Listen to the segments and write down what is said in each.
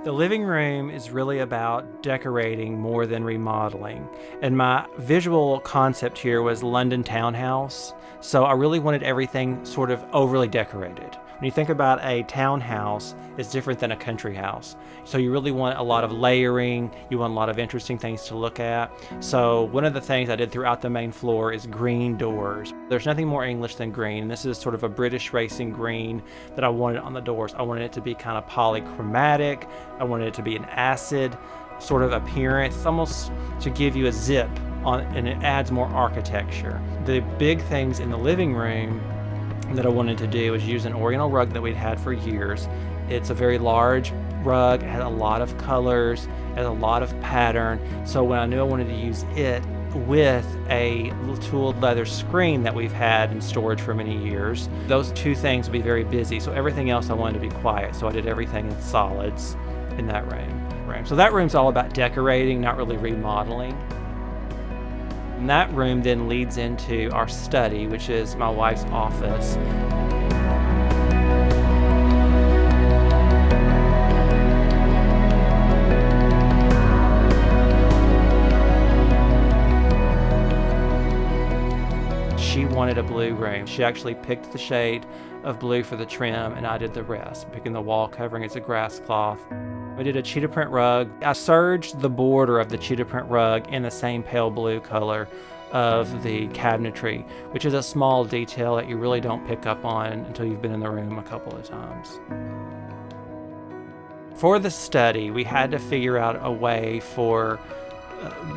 The living room is really about decorating more than remodeling. And my visual concept here was London townhouse. So I really wanted everything sort of overly decorated. When you think about a townhouse, it's different than a country house. So you really want a lot of layering, you want a lot of interesting things to look at. So one of the things I did throughout the main floor is green doors. There's nothing more English than green. This is sort of a British racing green that I wanted on the doors. I wanted it to be kind of polychromatic. I wanted it to be an acid sort of appearance, almost to give you a zip on, and it adds more architecture. The big things in the living room that I wanted to do was use an Oriental rug that we'd had for years. It's a very large rug, it had a lot of colors, it had a lot of pattern. So when I knew I wanted to use it with a tooled leather screen that we've had in storage for many years, those two things would be very busy. So everything else I wanted to be quiet. So I did everything in solids in that room. So that room's all about decorating, not really remodeling. And that room then leads into our study, which is my wife's office. She wanted a blue room. She actually picked the shade of blue for the trim, and I did the rest, picking the wall covering as a grass cloth. We did a cheetah print rug. I serged the border of the cheetah print rug in the same pale blue color of the cabinetry, which is a small detail that you really don't pick up on until you've been in the room a couple of times. For the study, we had to figure out a way for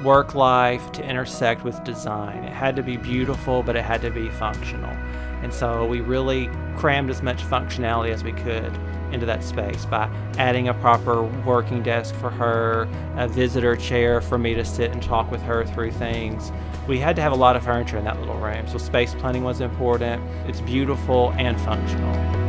work life to intersect with design. It had to be beautiful, but it had to be functional. And so we really crammed as much functionality as we could into that space by adding a proper working desk for her, a visitor chair for me to sit and talk with her through things. We had to have a lot of furniture in that little room, so space planning was important. It's beautiful and functional.